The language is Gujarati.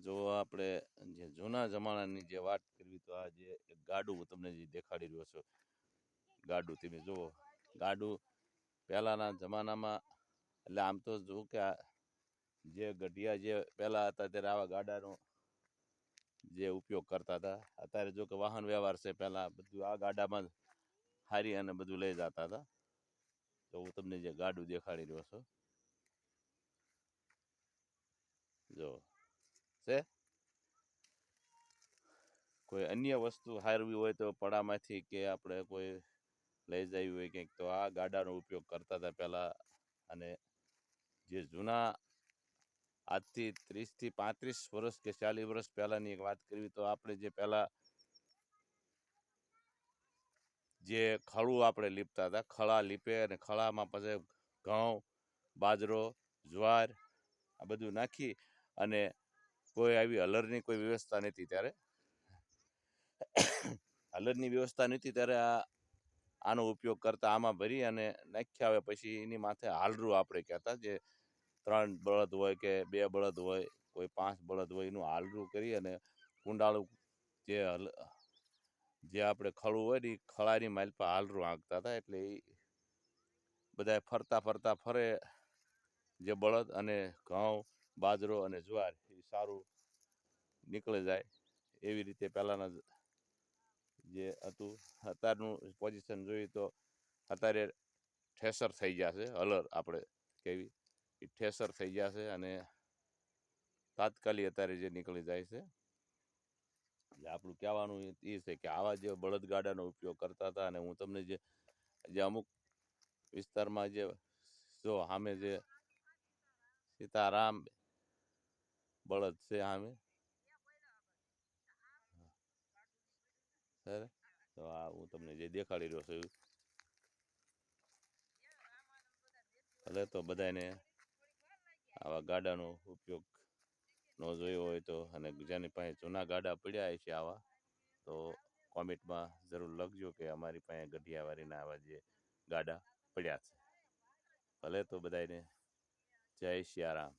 જો આપણે જે જૂના જમાનાની જે વાત કરવી તો આ જે એક ગાડું હું તમને જે દેખાડી રહ્યો છું, ગાડું તમે જુઓ. ગાડું પહેલાના જમાનામાં એટલે આમ તો જો કે જે ગઢિયા જે પહેલા હતા ત્યારે આવા ગાડાનો જે ઉપયોગ કરતા હતા. અત્યારે જો કે વાહન વ્યવહાર છે, પહેલા બધું આ ગાડામાં હારી અને બધું લઈ જતા હતા. તો હું તમને જે ગાડું દેખાડી રહ્યો છું, જો છે. કોઈ અન્ય વસ્તુ હારવી હોય તો પડામાંથી કે આપણે કોઈ લઈ જવી હોય કંઈક તો આ ગાડાનો ઉપયોગ કરતા હતા પહેલા. અને જે જૂના આજથી 30 થી 35 વર્ષ કે 40 વર્ષ પહેલાની એક વાત કરવી તો આપણે જે પહેલા જે ખળું આપણે લીપતા હતા, ખળા લીપે અને ખળામાં પછી ઘઉં, બાજરો, જ્વાર આ બધું નાખી અને કોઈ આવી હલરની કોઈ વ્યવસ્થા નથી ત્યારે. હલરની વ્યવસ્થા નથી ત્યારે આનો ઉપયોગ કરતા. આમાં ભરી અને નાખ્યા આવે પછી એની માથે હાલરું આપણે કહેતા, જે 3 બળદ હોય કે 2 બળદ હોય, કોઈ 5 બળદ હોય, એનું હાલરું કરી અને કુંડાળું જે આપણે ખળું હોય ને એ ખળાની માલપા હાલરું હાંકતા હતા. એટલે એ બધા ફરતા ફરતા ફરે જે બળદ, અને ઘઉં, બાજરો અને જ્વાર એ સારું નીકળી જાય. એવી રીતે પહેલાના જે હતું. અત્યારનું પોઝિશન જોઈએ તો અત્યારે ઠેસર થઈ ગયા છે, હલર આપણે કેવી એ ઠેસર થઈ ગયા છે અને તાત્કાલિક અત્યારે જે નીકળી જાય છે. એટલે આપણું કહેવાનું એ છે કે આવા જે બળદગાડાનો ઉપયોગ કરતા હતા. અને હું તમને જે અમુક વિસ્તારમાં જે જો સામે જે સીતારામ બળદ છે સામે, સર તો આ હું તમને જે દેખાડી રહ્યો છું, ભલે તો બધાને આવા ગાડાનો ઉપયોગ ન જોયો હોય તો, અને જેની પાસે જૂના ગાડા પડ્યા છે આવા, તો કોમેન્ટમાં જરૂર લખજો કે અમારી પાસે ગઢિયાવાડીના આવા જે ગાડા પડ્યા છે. ભલે તો બધાને જય સિયારામ.